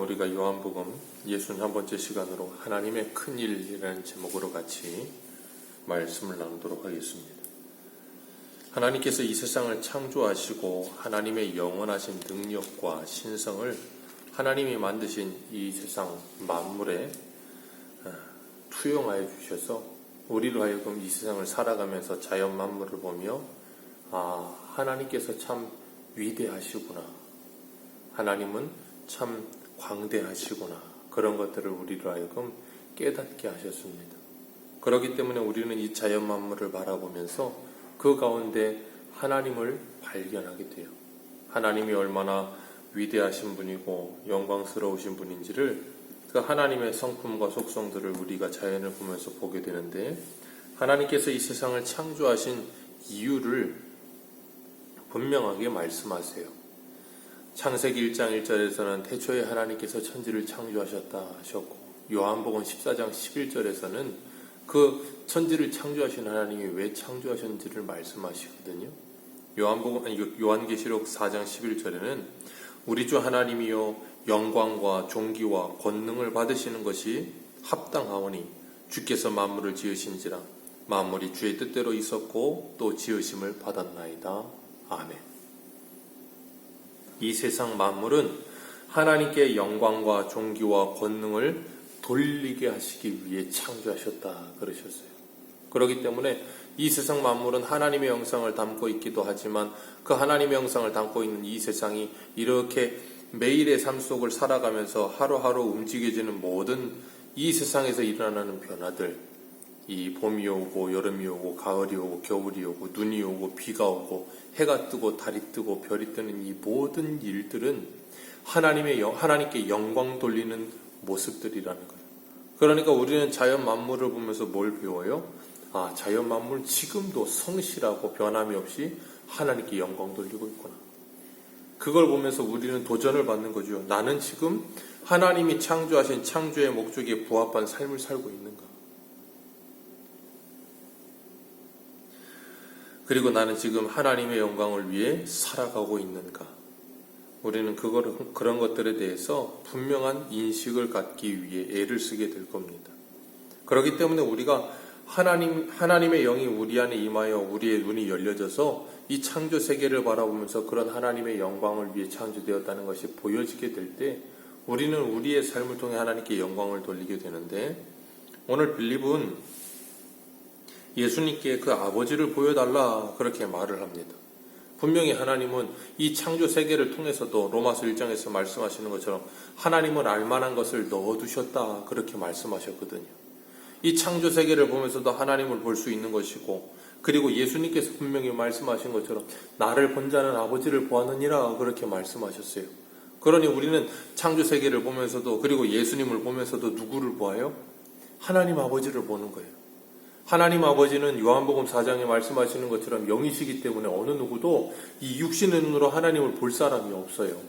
우리가 요한복음 61번째 시간으로 하나님의 큰일이라는 제목으로 같이 말씀을 나누도록 하겠습니다. 하나님께서 이 세상을 창조하시고 하나님의 영원하신 능력과 신성을 하나님이 만드신 이 세상 만물에 투영하여 주셔서 우리로 하여금 이 세상을 살아가면서 자연 만물을 보며 하나님께서 참 위대하시구나, 하나님은 참 광대하시구나, 그런 것들을 우리로 하여금 깨닫게 하셨습니다. 그렇기 때문에 우리는 이 자연 만물을 바라보면서 그 가운데 하나님을 발견하게 돼요. 하나님이 얼마나 위대하신 분이고 영광스러우신 분인지를, 그 하나님의 성품과 속성들을 우리가 자연을 보면서 보게 되는데, 하나님께서 이 세상을 창조하신 이유를 분명하게 말씀하세요. 창세기 1장 1절에서는 태초에 하나님께서 천지를 창조하셨다 하셨고, 요한복음 14장 11절에서는 그 천지를 창조하신 하나님이 왜 창조하셨는지를 말씀하시거든요. 요한계시록 4장 11절에는 우리 주 하나님이여 영광과 존귀와 권능을 받으시는 것이 합당하오니 주께서 만물을 지으신지라 만물이 주의 뜻대로 있었고 또 지으심을 받았나이다. 아멘. 이 세상 만물은 하나님께 영광과 존귀와 권능을 돌리게 하시기 위해 창조하셨다 그러셨어요. 그렇기 때문에 이 세상 만물은 하나님의 형상을 담고 있기도 하지만, 그 하나님의 형상을 담고 있는 이 세상이 이렇게 매일의 삶 속을 살아가면서 하루하루 움직여지는 모든 이 세상에서 일어나는 변화들, 이 봄이 오고 여름이 오고 가을이 오고 겨울이 오고 눈이 오고 비가 오고 해가 뜨고 달이 뜨고 별이 뜨는 이 모든 일들은 하나님께 영광 돌리는 모습들이라는 거예요. 그러니까 우리는 자연 만물을 보면서 뭘 배워요? 자연 만물 지금도 성실하고 변함이 없이 하나님께 영광 돌리고 있구나. 그걸 보면서 우리는 도전을 받는 거죠. 나는 지금 하나님이 창조하신 창조의 목적에 부합한 삶을 살고 있는가? 그리고 나는 지금 하나님의 영광을 위해 살아가고 있는가? 우리는 그런 것들에 대해서 분명한 인식을 갖기 위해 애를 쓰게 될 겁니다. 그렇기 때문에 우리가 하나님의 영이 우리 안에 임하여 우리의 눈이 열려져서 이 창조 세계를 바라보면서 그런 하나님의 영광을 위해 창조되었다는 것이 보여지게 될 때, 우리는 우리의 삶을 통해 하나님께 영광을 돌리게 되는데, 오늘 빌립은 예수님께 그 아버지를 보여달라 그렇게 말을 합니다. 분명히 하나님은 이 창조 세계를 통해서도 로마서 1장에서 말씀하시는 것처럼 하나님은 알만한 것을 넣어두셨다 그렇게 말씀하셨거든요. 이 창조 세계를 보면서도 하나님을 볼 수 있는 것이고, 그리고 예수님께서 분명히 말씀하신 것처럼 나를 본 자는 아버지를 보았느니라 그렇게 말씀하셨어요. 그러니 우리는 창조 세계를 보면서도, 그리고 예수님을 보면서도 누구를 보아요? 하나님 아버지를 보는 거예요. 하나님 아버지는 요한복음 4장에 말씀하시는 것처럼 영이시기 때문에 어느 누구도 이 육신의 눈으로 하나님을 볼 사람이 없어요.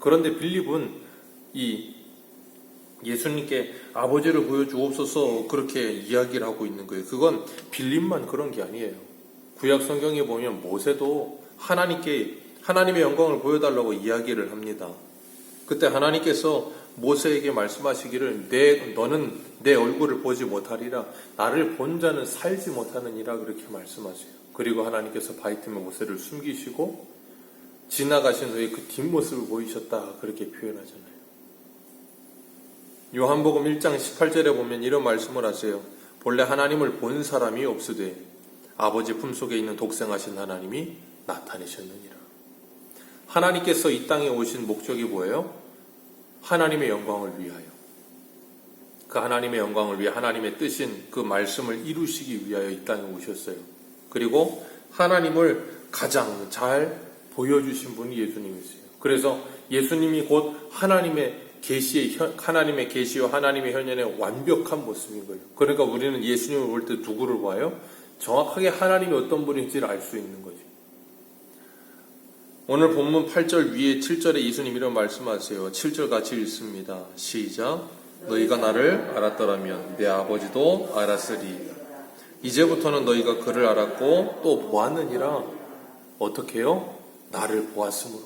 그런데 빌립은 이 예수님께 아버지를 보여주옵소서 그렇게 이야기를 하고 있는 거예요. 그건 빌립만 그런 게 아니에요. 구약 성경에 보면 모세도 하나님의 영광을 보여달라고 이야기를 합니다. 그때 하나님께서 모세에게 말씀하시기를 너는 내 얼굴을 보지 못하리라, 나를 본 자는 살지 못하느니라 그렇게 말씀하세요. 그리고 하나님께서 바위 틈에 모세를 숨기시고 지나가신 후에 그 뒷모습을 보이셨다 그렇게 표현하잖아요. 요한복음 1장 18절에 보면 이런 말씀을 하세요. 본래 하나님을 본 사람이 없으되 아버지 품속에 있는 독생하신 하나님이 나타내셨느니라. 하나님께서 이 땅에 오신 목적이 뭐예요? 하나님의 영광을 위하여, 그 하나님의 영광을 위해 하나님의 뜻인 그 말씀을 이루시기 위하여 이 땅에 오셨어요. 그리고 하나님을 가장 잘 보여주신 분이 예수님이세요. 그래서 예수님이 곧 하나님의 계시와 하나님의 현현의 완벽한 모습인 거예요. 그러니까 우리는 예수님을 볼 때 누구를 봐요? 정확하게 하나님이 어떤 분인지를 알 수 있는 거죠. 오늘 본문 8절 위에 7절에 예수님 이런 말씀하세요. 7절 같이 읽습니다. 시작. 너희가 나를 알았더라면 내 아버지도 알았으리. 이제부터는 너희가 그를 알았고 또 보았느니라. 어떻게 해요? 나를 보았으므로.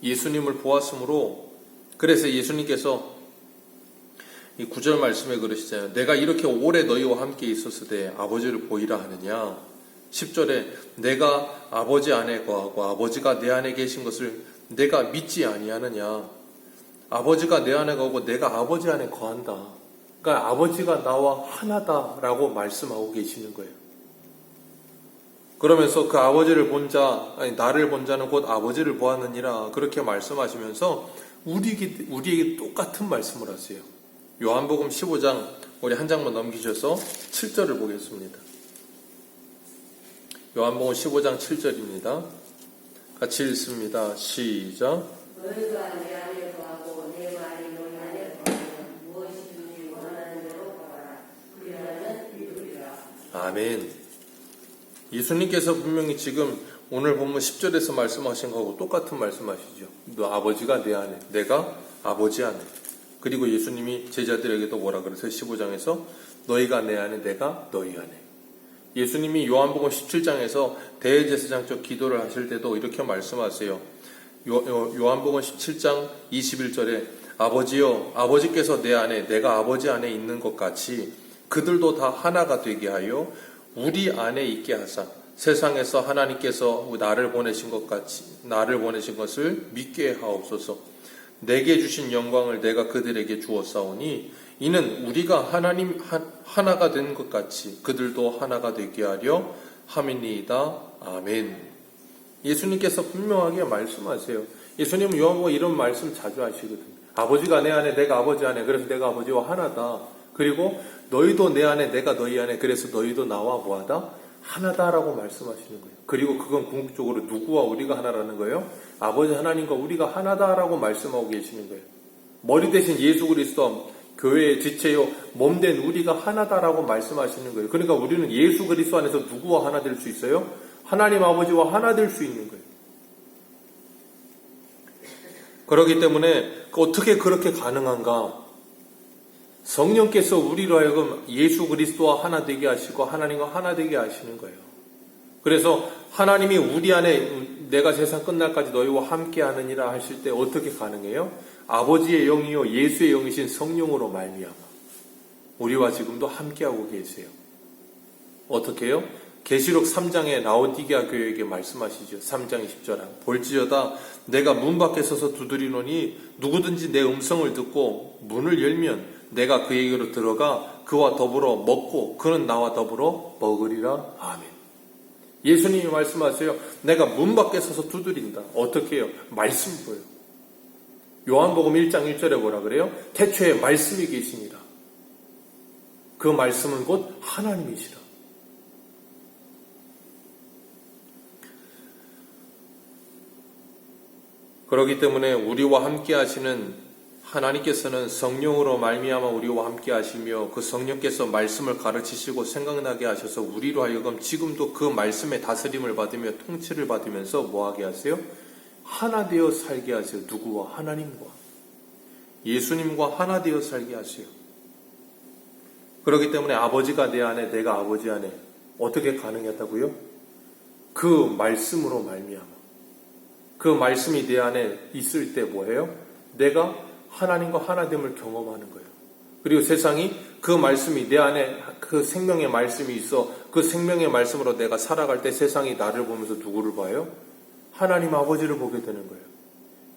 예수님을 보았으므로 그래서 예수님께서 이 9절 말씀에 그러시잖아요. 내가 이렇게 오래 너희와 함께 있었을 때 아버지를 보이라 하느냐. 10절에 내가 아버지 안에 거하고 아버지가 내 안에 계신 것을 내가 믿지 아니하느냐. 아버지가 내 안에 거하고 내가 아버지 안에 거한다. 그러니까 아버지가 나와 하나다라고 말씀하고 계시는 거예요. 그러면서 그 아버지를 본 자, 아니 나를 본 자는 곧 아버지를 보았느니라 그렇게 말씀하시면서 우리에게 똑같은 말씀을 하세요. 요한복음 15장 우리 한 장만 넘기셔서 7절을 보겠습니다. 요한복음 15장 7절입니다. 같이 읽습니다. 시작. 너희가 내 안에 거하고 내 말이 너희 안에 거하면 무엇이든지 원하는 대로 구하라. 그리하면 이루리라. 아멘. 예수님께서 분명히 지금 오늘 본문 10절에서 말씀하신 거하고 똑같은 말씀하시죠. 너 아버지가 내 안에, 내가 아버지 안에. 그리고 예수님이 제자들에게도 뭐라 그러세요? 15장에서 너희가 내 안에, 내가 너희 안에. 예수님이 요한복음 17장에서 대제사장적 기도를 하실 때도 이렇게 말씀하세요. 요한복음 17장 21절에 아버지여, 아버지께서 내 안에, 내가 아버지 안에 있는 것 같이 그들도 다 하나가 되게 하여 우리 안에 있게 하사 세상에서 하나님께서 나를 보내신 것 같이 나를 보내신 것을 믿게 하옵소서. 내게 주신 영광을 내가 그들에게 주었사오니 이는 우리가 하나님 하나가 된 것 같이 그들도 하나가 되게 하려 함이니이다. 아멘. 예수님께서 분명하게 말씀하세요. 예수님은 요한복음 이런 말씀 자주 하시거든요. 아버지가 내 안에, 내가 아버지 안에, 그래서 내가 아버지와 하나다. 그리고 너희도 내 안에, 내가 너희 안에, 그래서 너희도 나와 뭐하다? 하나다라고 말씀하시는 거예요. 그리고 그건 궁극적으로 누구와 우리가 하나라는 거예요? 아버지 하나님과 우리가 하나다라고 말씀하고 계시는 거예요. 머리 대신 예수 그리스도, 교회의 지체요, 몸된 우리가 하나다라고 말씀하시는 거예요. 그러니까 우리는 예수 그리스도 안에서 누구와 하나 될 수 있어요? 하나님 아버지와 하나 될 수 있는 거예요. 그렇기 때문에 어떻게 그렇게 가능한가? 성령께서 우리로 하여금 예수 그리스도와 하나 되게 하시고 하나님과 하나 되게 하시는 거예요. 그래서 하나님이 우리 안에 내가 세상 끝날까지 너희와 함께 하느니라 하실 때 어떻게 가능해요? 아버지의 영이요 예수의 영이신 성령으로 말미암아 우리와 지금도 함께하고 계세요. 어떻게 해요? 계시록 3장에 라오디게아 교회에게 말씀하시죠. 3장 20절 볼지어다 내가 문 밖에 서서 두드리노니 누구든지 내 음성을 듣고 문을 열면 내가 그에게로 들어가 그와 더불어 먹고 그는 나와 더불어 먹으리라. 아멘. 예수님이 말씀하세요. 내가 문 밖에 서서 두드린다. 어떻게 해요? 말씀 보여요. 요한복음 1장 1절에 뭐라 그래요? 태초에 말씀이 계시니라. 그 말씀은 곧 하나님이시라. 그렇기 때문에 우리와 함께 하시는 하나님께서는 성령으로 말미암아 우리와 함께 하시며 그 성령께서 말씀을 가르치시고 생각나게 하셔서 우리로 하여금 지금도 그 말씀의 다스림을 받으며 통치를 받으면서 뭐하게 하세요? 하나 되어 살게 하세요. 누구와? 하나님과. 예수님과 하나 되어 살게 하세요. 그렇기 때문에 아버지가 내 안에, 내가 아버지 안에 어떻게 가능했다고요? 그 말씀으로 말미암아. 그 말씀이 내 안에 있을 때 뭐예요? 내가 하나님과 하나됨을 경험하는 거예요. 그리고 세상이 그 말씀이 내 안에 그 생명의 말씀이 있어 그 생명의 말씀으로 내가 살아갈 때 세상이 나를 보면서 누구를 봐요? 하나님 아버지를 보게 되는 거예요.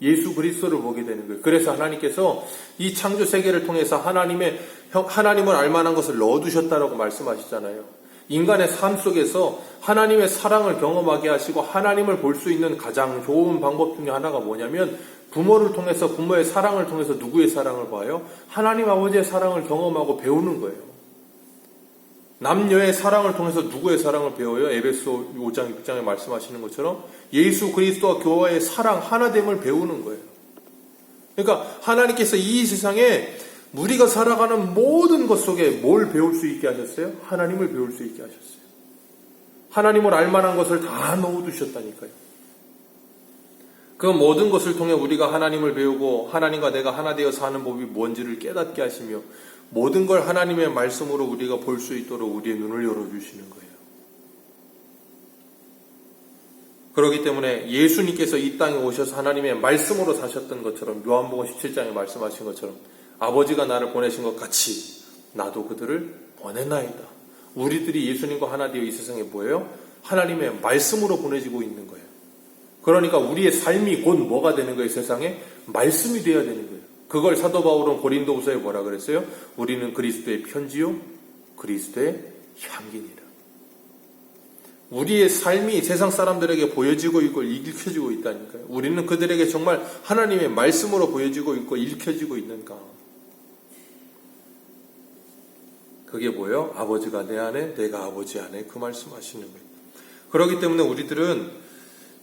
예수 그리스도를 보게 되는 거예요. 그래서 하나님께서 이 창조 세계를 통해서 하나님을 알만한 것을 넣어두셨다라고 말씀하시잖아요. 인간의 삶 속에서 하나님의 사랑을 경험하게 하시고 하나님을 볼 수 있는 가장 좋은 방법 중에 하나가 뭐냐면 부모를 통해서 부모의 사랑을 통해서 누구의 사랑을 봐요? 하나님 아버지의 사랑을 경험하고 배우는 거예요. 남녀의 사랑을 통해서 누구의 사랑을 배워요? 에베소 5장 6장에 말씀하시는 것처럼 예수 그리스도와 교회의 사랑 하나됨을 배우는 거예요. 그러니까 하나님께서 이 세상에 우리가 살아가는 모든 것 속에 뭘 배울 수 있게 하셨어요? 하나님을 배울 수 있게 하셨어요. 하나님을 알만한 것을 다 넣어두셨다니까요. 그 모든 것을 통해 우리가 하나님을 배우고 하나님과 내가 하나 되어 사는 법이 뭔지를 깨닫게 하시며 모든 걸 하나님의 말씀으로 우리가 볼 수 있도록 우리의 눈을 열어주시는 거예요. 그렇기 때문에 예수님께서 이 땅에 오셔서 하나님의 말씀으로 사셨던 것처럼 요한복음 17장에 말씀하신 것처럼 아버지가 나를 보내신 것 같이 나도 그들을 보내나이다. 우리들이 예수님과 하나 되어 이 세상에 뭐예요? 하나님의 말씀으로 보내지고 있는 거예요. 그러니까 우리의 삶이 곧 뭐가 되는 거예요? 세상에 말씀이 되어야 되는 거예요. 그걸 사도 바울은 고린도후서에 뭐라 그랬어요? 우리는 그리스도의 편지요 그리스도의 향기니라. 우리의 삶이 세상 사람들에게 보여지고 있고 읽혀지고 있다니까요. 우리는 그들에게 정말 하나님의 말씀으로 보여지고 있고 읽혀지고 있는가? 그게 뭐예요? 아버지가 내 안에 내가 아버지 안에 그 말씀하시는 거예요. 그렇기 때문에 우리들은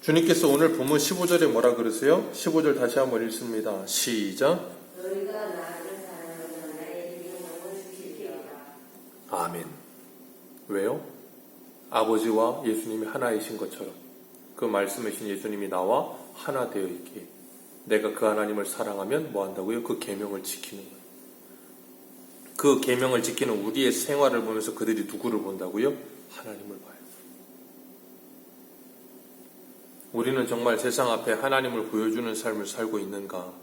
주님께서 오늘 본문 15절에 뭐라 그러세요? 15절 다시 한번 읽습니다. 시작. 너희가 나를 사랑하면 나의 이름을 지키리로다. 아멘. 왜요? 아버지와 예수님이 하나이신 것처럼 그 말씀이신 예수님이 나와 하나 되어 있기에 내가 그 하나님을 사랑하면 뭐 한다고요? 그 계명을 지키는 거예요. 그 계명을 지키는 우리의 생활을 보면서 그들이 누구를 본다고요? 하나님을 봐요. 우리는 정말 세상 앞에 하나님을 보여주는 삶을 살고 있는가?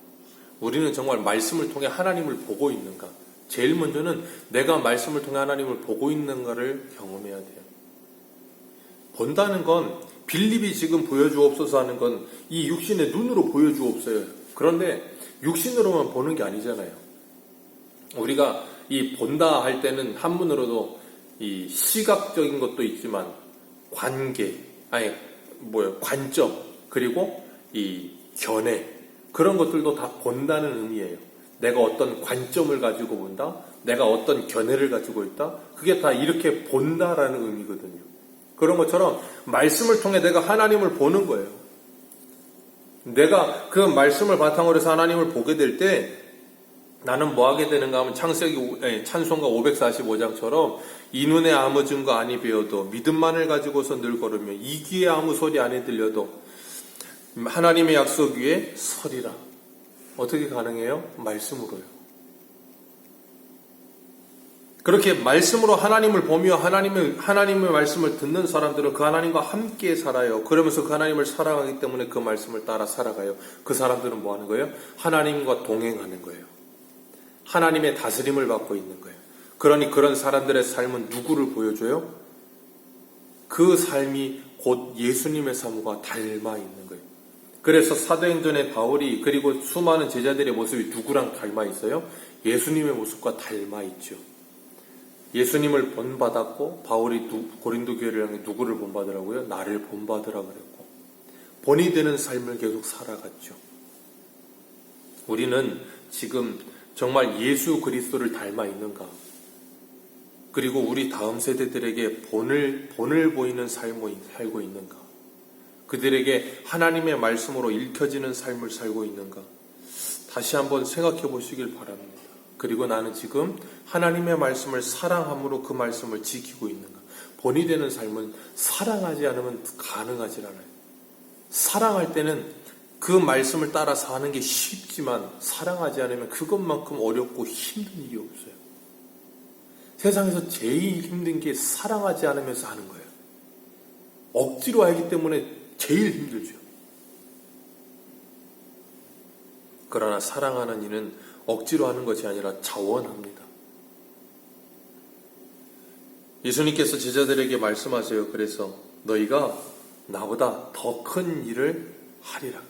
우리는 정말 말씀을 통해 하나님을 보고 있는가? 제일 먼저는 내가 말씀을 통해 하나님을 보고 있는가를 경험해야 돼요. 본다는 건 빌립이 지금 보여주옵소서 하는 건 이 육신의 눈으로 보여주옵소요. 그런데 육신으로만 보는 게 아니잖아요. 우리가 이 본다 할 때는 한문으로도 이 시각적인 것도 있지만 관계, 관점, 그리고 이 견해 그런 것들도 다 본다는 의미예요. 내가 어떤 관점을 가지고 본다, 내가 어떤 견해를 가지고 있다, 그게 다 이렇게 본다라는 의미거든요. 그런 것처럼 말씀을 통해 내가 하나님을 보는 거예요. 내가 그 말씀을 바탕으로 해서 하나님을 보게 될 때 나는 뭐 하게 되는가 하면 찬송가 545장처럼 이 눈에 아무 증거 아니 배어도 믿음만을 가지고서 늘 걸으며 이 귀에 아무 소리 안에 들려도 하나님의 약속 위에 서리라. 어떻게 가능해요? 말씀으로요. 그렇게 말씀으로 하나님을 보며 하나님의 말씀을 듣는 사람들은 그 하나님과 함께 살아요. 그러면서 그 하나님을 사랑하기 때문에 그 말씀을 따라 살아가요. 그 사람들은 뭐 하는 거예요? 하나님과 동행하는 거예요. 하나님의 다스림을 받고 있는 거예요. 그러니 그런 사람들의 삶은 누구를 보여줘요? 그 삶이 곧 예수님의 삶과 닮아 있는 거예요. 그래서 사도행전의 바울이 그리고 수많은 제자들의 모습이 누구랑 닮아 있어요? 예수님의 모습과 닮아 있죠. 예수님을 본받았고 바울이 고린도 교회를 향해 누구를 본받으라고요? 나를 본받으라 그랬고 본이 되는 삶을 계속 살아갔죠. 우리는 지금 정말 예수 그리스도를 닮아 있는가? 그리고 우리 다음 세대들에게 본을 보이는 삶을 살고 있는가? 그들에게 하나님의 말씀으로 읽혀지는 삶을 살고 있는가? 다시 한번 생각해 보시길 바랍니다. 그리고 나는 지금 하나님의 말씀을 사랑함으로 그 말씀을 지키고 있는가? 본이 되는 삶은 사랑하지 않으면 가능하지 않아요. 사랑할 때는 그 말씀을 따라 사는 게 쉽지만 사랑하지 않으면 그것만큼 어렵고 힘든 일이 없어요. 세상에서 제일 힘든 게 사랑하지 않으면서 하는 거예요. 억지로 하기 때문에 제일 힘들죠. 그러나 사랑하는 이는 억지로 하는 것이 아니라 자원합니다. 예수님께서 제자들에게 말씀하세요. 그래서 너희가 나보다 더 큰 일을 하리라.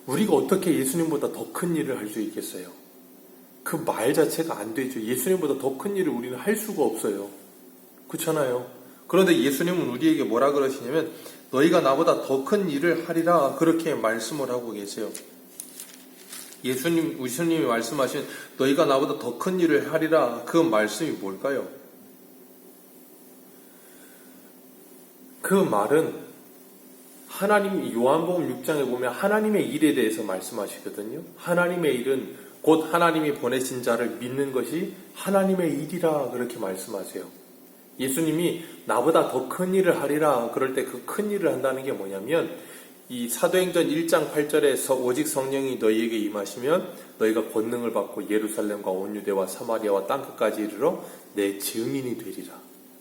우리가 어떻게 예수님보다 더 큰 일을 할 수 있겠어요? 그 말 자체가 안 되죠. 예수님보다 더 큰 일을 우리는 할 수가 없어요. 그렇잖아요. 그런데 예수님은 우리에게 뭐라 그러시냐면 너희가 나보다 더 큰 일을 하리라 그렇게 말씀을 하고 계세요. 예수님이 말씀하신 너희가 나보다 더 큰 일을 하리라 그 말씀이 뭘까요? 그 말은 하나님 요한복음 6장에 보면 하나님의 일에 대해서 말씀하시거든요. 하나님의 일은 곧 하나님이 보내신 자를 믿는 것이 하나님의 일이라 그렇게 말씀하세요. 예수님이 나보다 더 큰 일을 하리라 그럴 때 그 큰 일을 한다는 게 뭐냐면 이 사도행전 1장 8절에 오직 성령이 너희에게 임하시면 너희가 권능을 받고 예루살렘과 온 유대와 사마리아와 땅끝까지 이르러 내 증인이 되리라.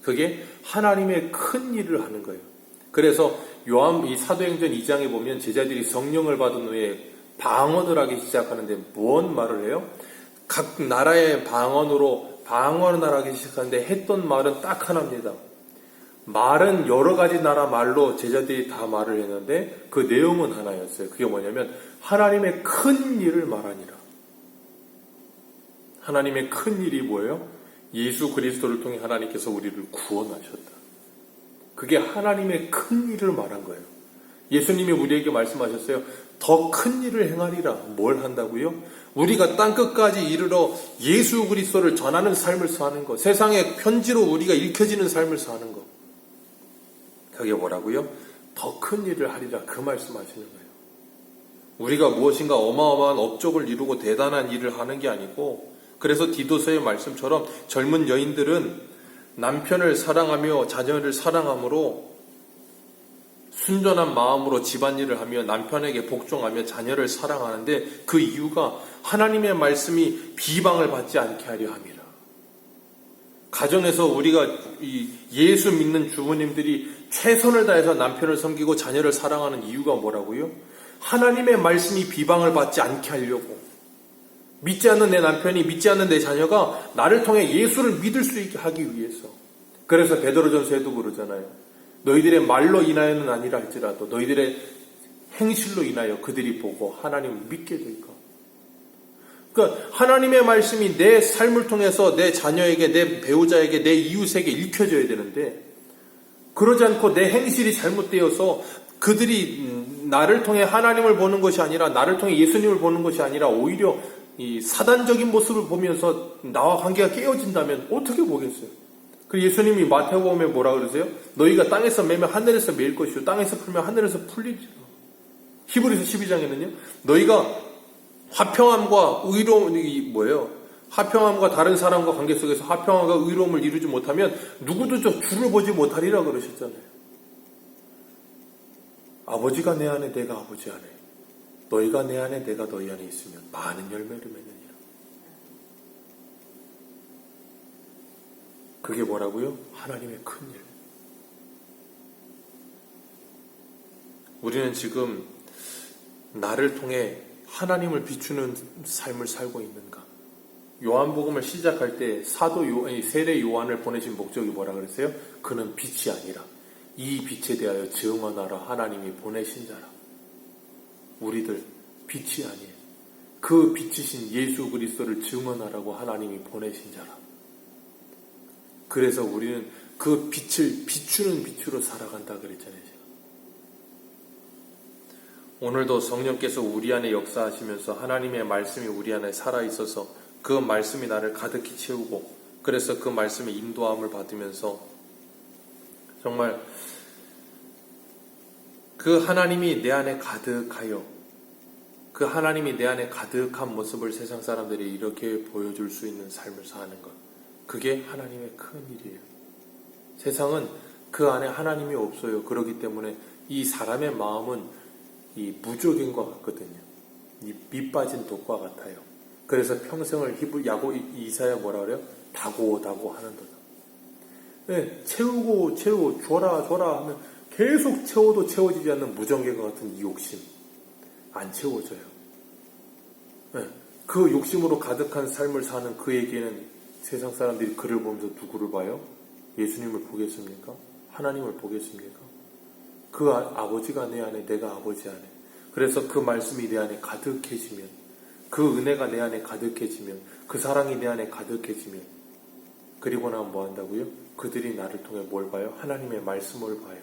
그게 하나님의 큰 일을 하는 거예요. 그래서 이 사도행전 2장에 보면 제자들이 성령을 받은 후에 방언을 하기 시작하는데 뭔 말을 해요? 각 나라의 방언을 하기 시작하는데 했던 말은 딱 하나입니다. 말은 여러 가지 나라 말로 제자들이 다 말을 했는데 그 내용은 하나였어요. 그게 뭐냐면 하나님의 큰 일을 말하니라. 하나님의 큰 일이 뭐예요? 예수 그리스도를 통해 하나님께서 우리를 구원하셨다. 그게 하나님의 큰 일을 말한 거예요. 예수님이 우리에게 말씀하셨어요. 더 큰 일을 행하리라. 뭘 한다고요? 우리가 땅끝까지 이르러 예수 그리스도를 전하는 삶을 사는 것. 세상에 편지로 우리가 읽혀지는 삶을 사는 것. 그게 뭐라고요? 더 큰 일을 하리라. 그 말씀하시는 거예요. 우리가 무엇인가 어마어마한 업적을 이루고 대단한 일을 하는 게 아니고, 그래서 디도서의 말씀처럼 젊은 여인들은 남편을 사랑하며 자녀를 사랑함으로 순전한 마음으로 집안일을 하며 남편에게 복종하며 자녀를 사랑하는데 그 이유가 하나님의 말씀이 비방을 받지 않게 하려 함이라. 가정에서 우리가 예수 믿는 주부님들이 최선을 다해서 남편을 섬기고 자녀를 사랑하는 이유가 뭐라고요? 하나님의 말씀이 비방을 받지 않게 하려고. 믿지 않는 내 남편이, 믿지 않는 내 자녀가 나를 통해 예수를 믿을 수 있게 하기 위해서. 그래서 베드로전서에도 그러잖아요. 너희들의 말로 인하여는 아니라 할지라도 너희들의 행실로 인하여 그들이 보고 하나님을 믿게 될까. 그러니까 하나님의 말씀이 내 삶을 통해서 내 자녀에게, 내 배우자에게, 내 이웃에게 읽혀져야 되는데, 그러지 않고 내 행실이 잘못되어서 그들이 나를 통해 하나님을 보는 것이 아니라, 나를 통해 예수님을 보는 것이 아니라 오히려 이 사단적인 모습을 보면서 나와 관계가 깨어진다면 어떻게 보겠어요? 그 예수님이 마태복음에 뭐라 그러세요? 너희가 땅에서 매면 하늘에서 매일 것이요 땅에서 풀면 하늘에서 풀리지. 히브리서 12장에는요. 너희가 화평함과 의로움이 뭐예요? 화평함과 다른 사람과 관계 속에서 화평함과 의로움을 이루지 못하면 누구도 저 주를 보지 못하리라 그러셨잖아요. 아버지가 내 안에 내가 아버지 안에, 너희가 내 안에 내가 너희 안에 있으면 많은 열매를 맺느니라. 그게 뭐라고요? 하나님의 큰 일. 우리는 지금 나를 통해 하나님을 비추는 삶을 살고 있는가? 요한복음을 시작할 때 세례 요한을 보내신 목적이 뭐라 그랬어요? 그는 빛이 아니라 이 빛에 대하여 증언하라 하나님이 보내신 자라. 우리들 빛이 아니에요. 그 빛이신 예수 그리스도를 증언하라고 하나님이 보내신 자라. 그래서 우리는 그 빛을 비추는 빛으로 살아간다 그랬잖아요. 제가. 오늘도 성령께서 우리 안에 역사하시면서 하나님의 말씀이 우리 안에 살아있어서 그 말씀이 나를 가득히 채우고, 그래서 그 말씀의 인도함을 받으면서 정말 그 하나님이 내 안에 가득하여, 그 하나님이 내 안에 가득한 모습을 세상 사람들이 이렇게 보여줄 수 있는 삶을 사는 것, 그게 하나님의 큰 일이에요. 세상은 그 안에 하나님이 없어요. 그렇기 때문에 이 사람의 마음은 이 무적인과 같거든요. 이 밑 빠진 독과 같아요. 그래서 평생을 야고 이사야 뭐라 그래요? 다고 하는 거다. 네, 채우고 줘라 하면 계속 채워도 채워지지 않는 무정객과 같은 이 욕심 안 채워져요. 네, 그 욕심으로 가득한 삶을 사는 그에게는 세상 사람들이 그를 보면서 누구를 봐요? 예수님을 보겠습니까? 하나님을 보겠습니까? 그 아버지가 내 안에, 내가 아버지 안에. 그래서 그 말씀이 내 안에 가득해지면, 그 은혜가 내 안에 가득해지면, 그 사랑이 내 안에 가득해지면, 그리고 나면 뭐 한다고요? 그들이 나를 통해 뭘 봐요? 하나님의 말씀을 봐요.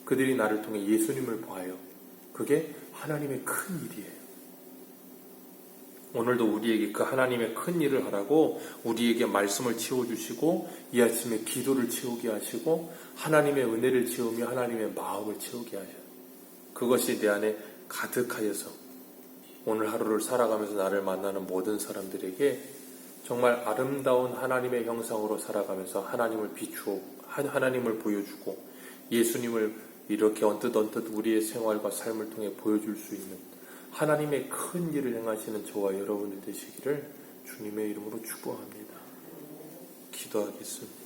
그들이 나를 통해 예수님을 봐요. 그게 하나님의 큰 일이에요. 오늘도 우리에게 그 하나님의 큰 일을 하라고 우리에게 말씀을 채워주시고, 이 아침에 기도를 채우게 하시고, 하나님의 은혜를 채우며 하나님의 마음을 채우게 하셔요. 그것이 내 안에 가득하여서 오늘 하루를 살아가면서 나를 만나는 모든 사람들에게 정말 아름다운 하나님의 형상으로 살아가면서 하나님을 비추고 하나님을 보여주고 예수님을 이렇게 언뜻 우리의 생활과 삶을 통해 보여줄 수 있는 하나님의 큰 일을 행하시는 저와 여러분들 되시기를 주님의 이름으로 축복합니다. 기도하겠습니다.